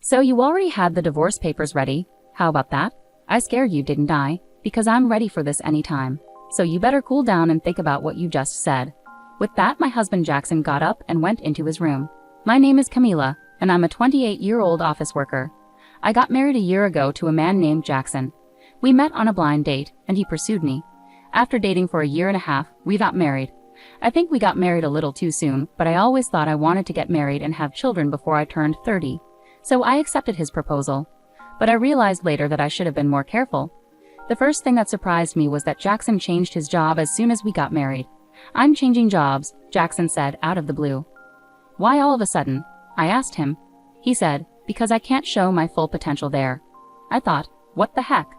So you already had the divorce papers ready? How about that? I scared you, didn't I? Because I'm ready for this anytime. So you better cool down and think about what you just said. With that, my husband Jackson got up and went into his room. My name is Camila, and I'm a 28-year-old office worker. I got married a year ago to a man named Jackson. We met on a blind date, and he pursued me. After dating for a year and a half, we got married. I think we got married a little too soon, but I always thought I wanted to get married and have children before I turned 30. So I accepted his proposal. But I realized later that I should have been more careful. The first thing that surprised me was that Jackson changed his job as soon as we got married. "I'm changing jobs," Jackson said out of the blue. "Why all of a sudden?" I asked him. He said, "Because I can't show my full potential there." I thought, what the heck?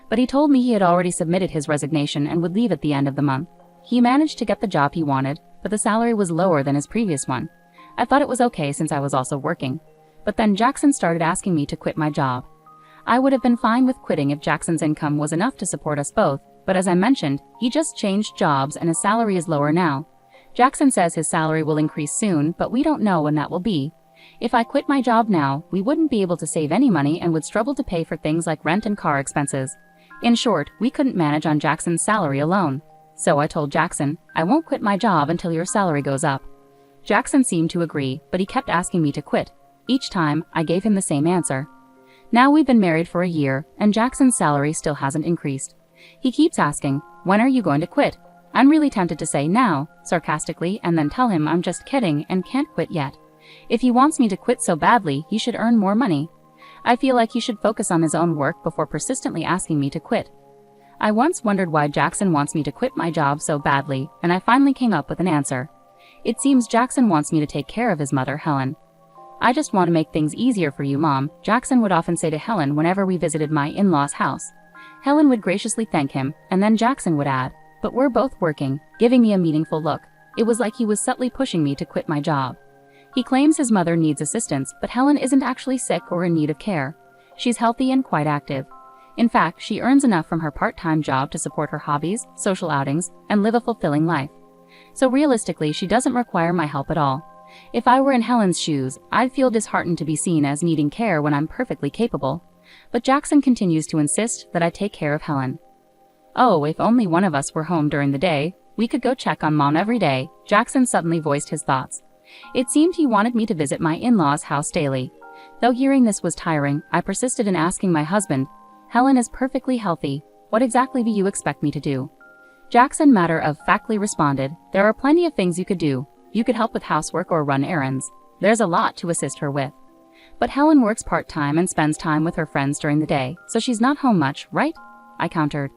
But he told me he had already submitted his resignation and would leave at the end of the month. He managed to get the job he wanted, but the salary was lower than his previous one. I thought it was okay since I was also working. But then Jackson started asking me to quit my job. I would have been fine with quitting if Jackson's income was enough to support us both, but as I mentioned, he just changed jobs and his salary is lower now. Jackson says his salary will increase soon, but we don't know when that will be. If I quit my job now, we wouldn't be able to save any money and would struggle to pay for things like rent and car expenses. In short, we couldn't manage on Jackson's salary alone. So I told Jackson, "I won't quit my job until your salary goes up." Jackson seemed to agree, but he kept asking me to quit. Each time, I gave him the same answer. Now we've been married for a year, and Jackson's salary still hasn't increased. He keeps asking, "When are you going to quit?" I'm really tempted to say now, sarcastically, and then tell him I'm just kidding and can't quit yet. If he wants me to quit so badly, he should earn more money. I feel like he should focus on his own work before persistently asking me to quit. I once wondered why Jackson wants me to quit my job so badly, and I finally came up with an answer. It seems Jackson wants me to take care of his mother, Helen. "I just want to make things easier for you, Mom," Jackson would often say to Helen whenever we visited my in-laws' house. Helen would graciously thank him, and then Jackson would add, "But we're both working," giving me a meaningful look. It was like he was subtly pushing me to quit my job. He claims his mother needs assistance, but Helen isn't actually sick or in need of care. She's healthy and quite active. In fact, she earns enough from her part-time job to support her hobbies, social outings, and live a fulfilling life. So realistically, she doesn't require my help at all. If I were in Helen's shoes, I'd feel disheartened to be seen as needing care when I'm perfectly capable. But Jackson continues to insist that I take care of Helen. "Oh, if only one of us were home during the day, we could go check on Mom every day," Jackson suddenly voiced his thoughts. It seemed he wanted me to visit my in-laws' house daily. Though hearing this was tiring, I persisted in asking my husband, "Helen is perfectly healthy. What exactly do you expect me to do?" Jackson matter-of-factly responded, "There are plenty of things you could do. You could help with housework or run errands. There's a lot to assist her with." "But Helen works part-time and spends time with her friends during the day, so she's not home much, right?" I countered.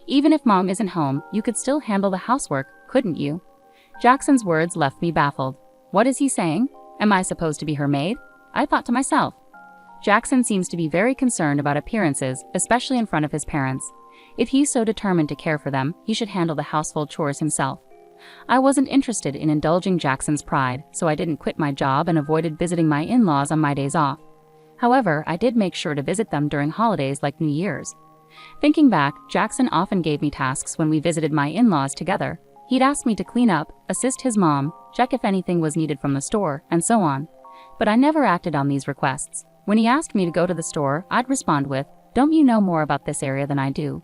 "Even if Mom isn't home, you could still handle the housework, couldn't you?" Jackson's words left me baffled. What is he saying? Am I supposed to be her maid? I thought to myself. Jackson seems to be very concerned about appearances, especially in front of his parents. If he's so determined to care for them, he should handle the household chores himself. I wasn't interested in indulging Jackson's pride, so I didn't quit my job and avoided visiting my in-laws on my days off. However, I did make sure to visit them during holidays like New Year's. Thinking back, Jackson often gave me tasks when we visited my in-laws together. He'd ask me to clean up, assist his mom, check if anything was needed from the store, and so on. But I never acted on these requests. When he asked me to go to the store, I'd respond with, "Don't you know more about this area than I do?"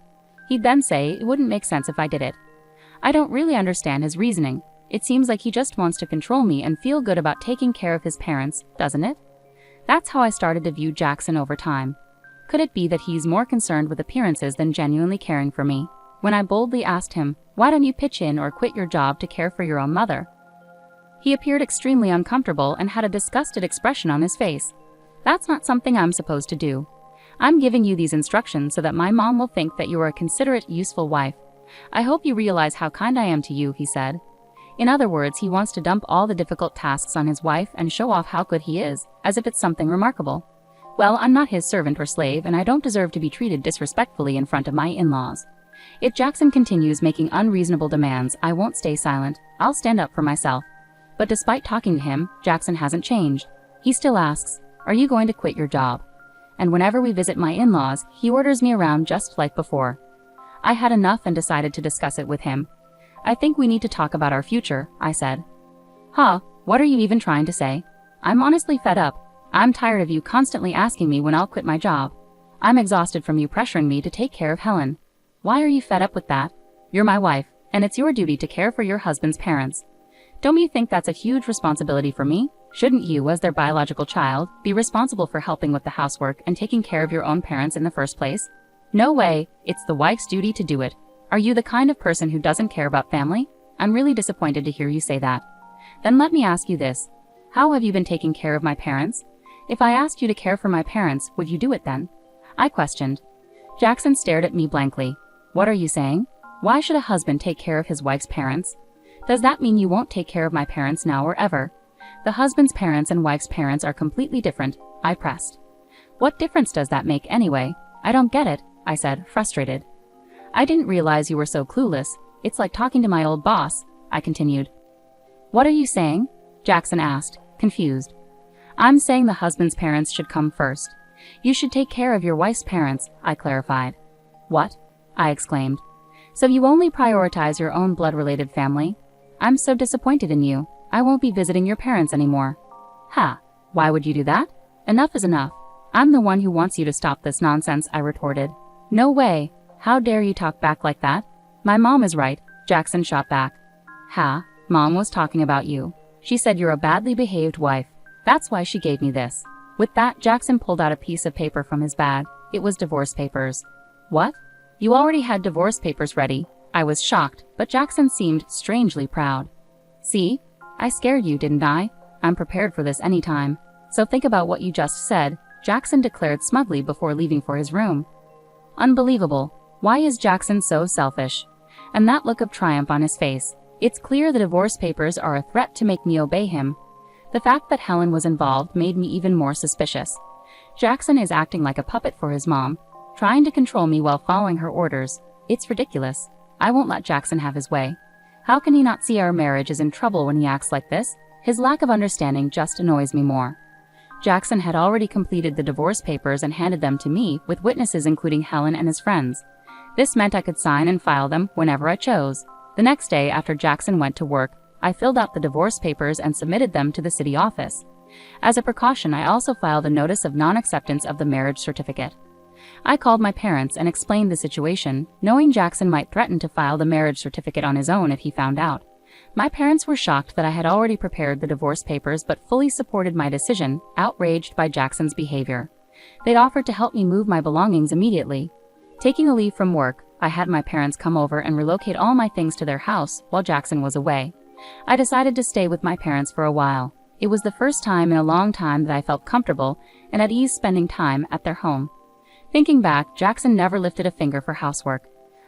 He'd then say it wouldn't make sense if I did it. I don't really understand his reasoning. It seems like he just wants to control me and feel good about taking care of his parents, doesn't it? That's how I started to view Jackson over time. Could it be that he's more concerned with appearances than genuinely caring for me? When I boldly asked him, "Why don't you pitch in or quit your job to care for your own mother?" he appeared extremely uncomfortable and had a disgusted expression on his face. "That's not something I'm supposed to do. I'm giving you these instructions so that my mom will think that you are a considerate, useful wife. I hope you realize how kind I am to you," he said. In other words, he wants to dump all the difficult tasks on his wife and show off how good he is, as if it's something remarkable. Well, I'm not his servant or slave, and I don't deserve to be treated disrespectfully in front of my in-laws. If Jackson continues making unreasonable demands, I won't stay silent. I'll stand up for myself. But despite talking to him, Jackson hasn't changed. He still asks, "Are you going to quit your job?" And whenever we visit my in-laws, he orders me around just like before. I had enough and decided to discuss it with him. "I think we need to talk about our future," I said. "Huh, what are you even trying to say?" "I'm honestly fed up. I'm tired of you constantly asking me when I'll quit my job. I'm exhausted from you pressuring me to take care of Helen. Why are you fed up with that? You're my wife, and it's your duty to care for your husband's parents. Don't you think that's a huge responsibility for me? Shouldn't you, as their biological child, be responsible for helping with the housework and taking care of your own parents in the first place? No way, it's the wife's duty to do it. Are you the kind of person who doesn't care about family? I'm really disappointed to hear you say that. Then let me ask you this. How have you been taking care of my parents? If I asked you to care for my parents, would you do it then? I questioned. Jackson stared at me blankly. What are you saying? Why should a husband take care of his wife's parents? Does that mean you won't take care of my parents now or ever? The husband's parents and wife's parents are completely different, I pressed. What difference does that make anyway? I don't get it, I said, frustrated. I didn't realize you were so clueless. It's like talking to my old boss, I continued. What are you saying? Jackson asked, confused. I'm saying the husband's parents should come first. You should take care of your wife's parents, I clarified. What? I exclaimed. So you only prioritize your own blood-related family? I'm so disappointed in you. I won't be visiting your parents anymore. Ha! Why would you do that? Enough is enough. I'm the one who wants you to stop this nonsense, I retorted. No way. How dare you talk back like that? My mom is right, Jackson shot back. Ha! Mom was talking about you. She said you're a badly behaved wife. That's why she gave me this. With that, Jackson pulled out a piece of paper from his bag. It was divorce papers. What? You already had divorce papers ready. I was shocked, but Jackson seemed strangely proud. See? I scared you, didn't I? I'm prepared for this anytime. So think about what you just said, Jackson declared smugly before leaving for his room. Unbelievable. Why is Jackson so selfish? And that look of triumph on his face. It's clear the divorce papers are a threat to make me obey him. The fact that Helen was involved made me even more suspicious. Jackson is acting like a puppet for his mom, trying to control me while following her orders. It's ridiculous. I won't let Jackson have his way. How can he not see our marriage is in trouble when he acts like this? His lack of understanding just annoys me more. Jackson had already completed the divorce papers and handed them to me, with witnesses including Helen and his friends. This meant I could sign and file them whenever I chose. The next day, after Jackson went to work, I filled out the divorce papers and submitted them to the city office. As a precaution, I also filed a notice of non-acceptance of the marriage certificate. I called my parents and explained the situation, knowing Jackson might threaten to file the marriage certificate on his own if he found out. My parents were shocked that I had already prepared the divorce papers but fully supported my decision, outraged by Jackson's behavior. They'd offered to help me move my belongings immediately. Taking a leave from work, I had my parents come over and relocate all my things to their house while Jackson was away. I decided to stay with my parents for a while. It was the first time in a long time that I felt comfortable and at ease spending time at their home. Thinking back, Jackson never lifted a finger for housework.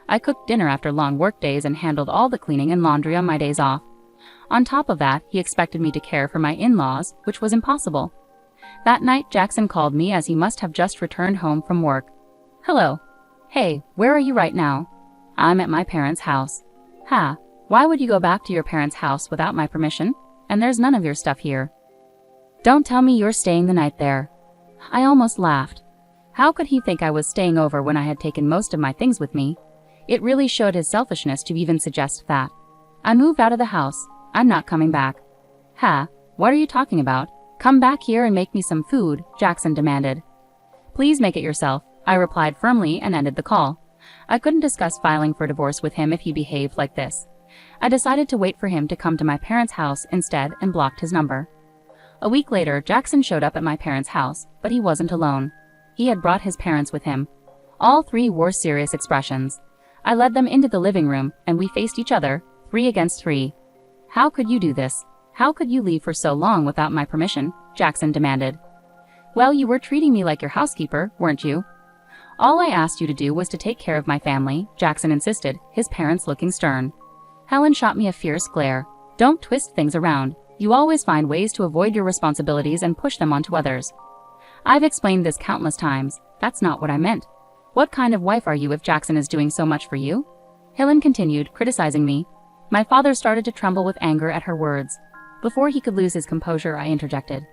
I cooked dinner after long work days and handled all the cleaning and laundry on my days off. On top of that, he expected me to care for my in-laws, which was impossible. That night, Jackson called me as he must have just returned home from work. Hello. Hey, where are you right now? I'm at my parents' house. Ha, why would you go back to your parents' house without my permission? And there's none of your stuff here. Don't tell me you're staying the night there. I almost laughed. How could he think I was staying over when I had taken most of my things with me? It really showed his selfishness to even suggest that. I moved out of the house. I'm not coming back. Ha, what are you talking about? Come back here and make me some food, Jackson demanded. Please make it yourself, I replied firmly and ended the call. I couldn't discuss filing for divorce with him if he behaved like this. I decided to wait for him to come to my parents' house instead and blocked his number. A week later, Jackson showed up at my parents' house, but he wasn't alone. He had brought his parents with him. All three wore serious expressions. I led them into the living room, and we faced each other, 3 against 3. How could you do this? How could you leave for so long without my permission? Jackson demanded. Well, you were treating me like your housekeeper, weren't you? All I asked you to do was to take care of my family, Jackson insisted, his parents looking stern. Helen shot me a fierce glare. Don't twist things around. You always find ways to avoid your responsibilities and push them onto others. I've explained this countless times. That's not what I meant. What kind of wife are you if Jackson is doing so much for you? Helen continued, criticizing me. My father started to tremble with anger at her words. Before he could lose his composure, I interjected.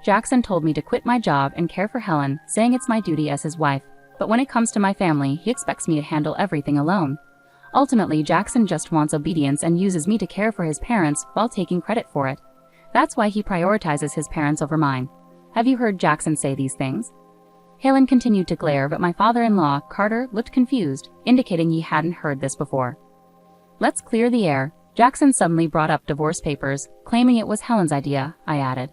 Jackson told me to quit my job and care for Helen, saying it's my duty as his wife. But when it comes to my family, he expects me to handle everything alone. Ultimately, Jackson just wants obedience and uses me to care for his parents while taking credit for it. That's why he prioritizes his parents over mine. Have you heard Jackson say these things? Helen continued to glare, but my father-in-law, Carter, looked confused, indicating he hadn't heard this before. Let's clear the air. Jackson suddenly brought up divorce papers, claiming it was Helen's idea, I added.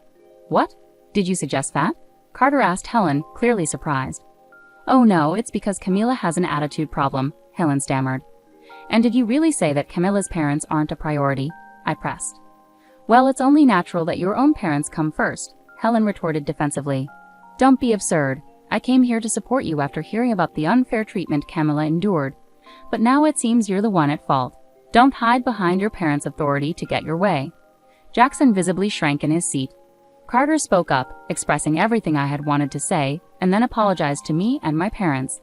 What? Did you suggest that? Carter asked Helen, clearly surprised. Oh no, it's because Camila has an attitude problem, Helen stammered. And did you really say that Camila's parents aren't a priority? I pressed. Well, it's only natural that your own parents come first, Helen retorted defensively. Don't be absurd. I came here to support you after hearing about the unfair treatment Camila endured. But now it seems you're the one at fault. Don't hide behind your parents' authority to get your way. Jackson visibly shrank in his seat. Carter spoke up, expressing everything I had wanted to say, and then apologized to me and my parents.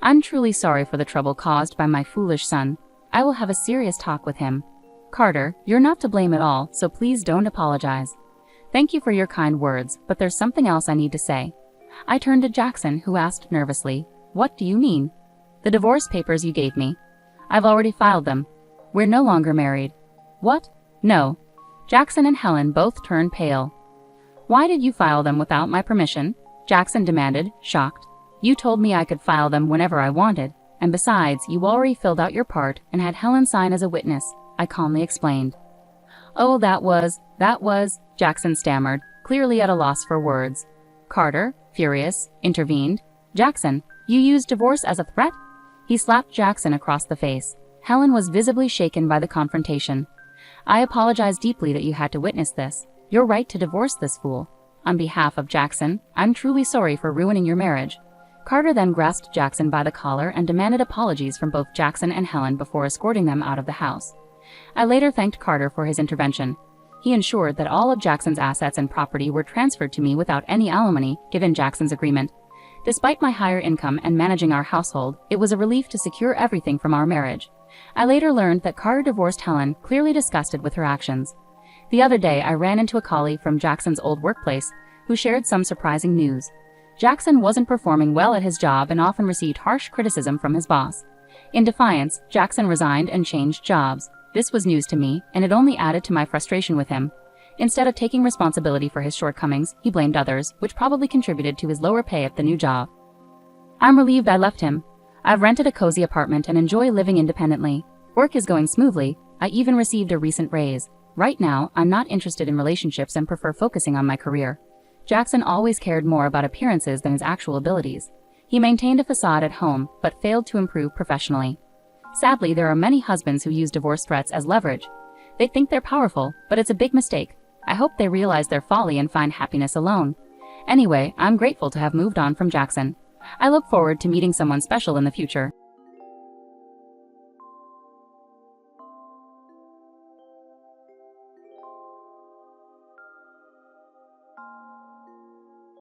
I'm truly sorry for the trouble caused by my foolish son. I will have a serious talk with him. Carter, you're not to blame at all, so please don't apologize. Thank you for your kind words, but there's something else I need to say. I turned to Jackson, who asked nervously, What do you mean? The divorce papers you gave me. I've already filed them. We're no longer married. What? No. Jackson and Helen both turned pale. Why did you file them without my permission? Jackson demanded, shocked. You told me I could file them whenever I wanted, and besides, you already filled out your part and had Helen sign as a witness, I calmly explained. Oh, that was, Jackson stammered, clearly at a loss for words. Carter, furious, intervened. Jackson, you used divorce as a threat? He slapped Jackson across the face. Helen was visibly shaken by the confrontation. I apologize deeply that you had to witness this. You're right to divorce this fool. On behalf of Jackson, I'm truly sorry for ruining your marriage. Carter then grasped Jackson by the collar and demanded apologies from both Jackson and Helen before escorting them out of the house. I later thanked Carter for his intervention. He ensured that all of Jackson's assets and property were transferred to me without any alimony, given Jackson's agreement. Despite my higher income and managing our household, it was a relief to secure everything from our marriage. I later learned that Carter divorced Helen, clearly disgusted with her actions. The other day, I ran into a colleague from Jackson's old workplace, who shared some surprising news. Jackson wasn't performing well at his job and often received harsh criticism from his boss. In defiance, Jackson resigned and changed jobs. This was news to me, and it only added to my frustration with him. Instead of taking responsibility for his shortcomings, he blamed others, which probably contributed to his lower pay at the new job. I'm relieved I left him. I've rented a cozy apartment and enjoy living independently. Work is going smoothly. I even received a recent raise. Right now, I'm not interested in relationships and prefer focusing on my career. Jackson always cared more about appearances than his actual abilities. He maintained a facade at home, but failed to improve professionally. Sadly, there are many husbands who use divorce threats as leverage. They think they're powerful, but it's a big mistake. I hope they realize their folly and find happiness alone. Anyway, I'm grateful to have moved on from Jackson. I look forward to meeting someone special in the future.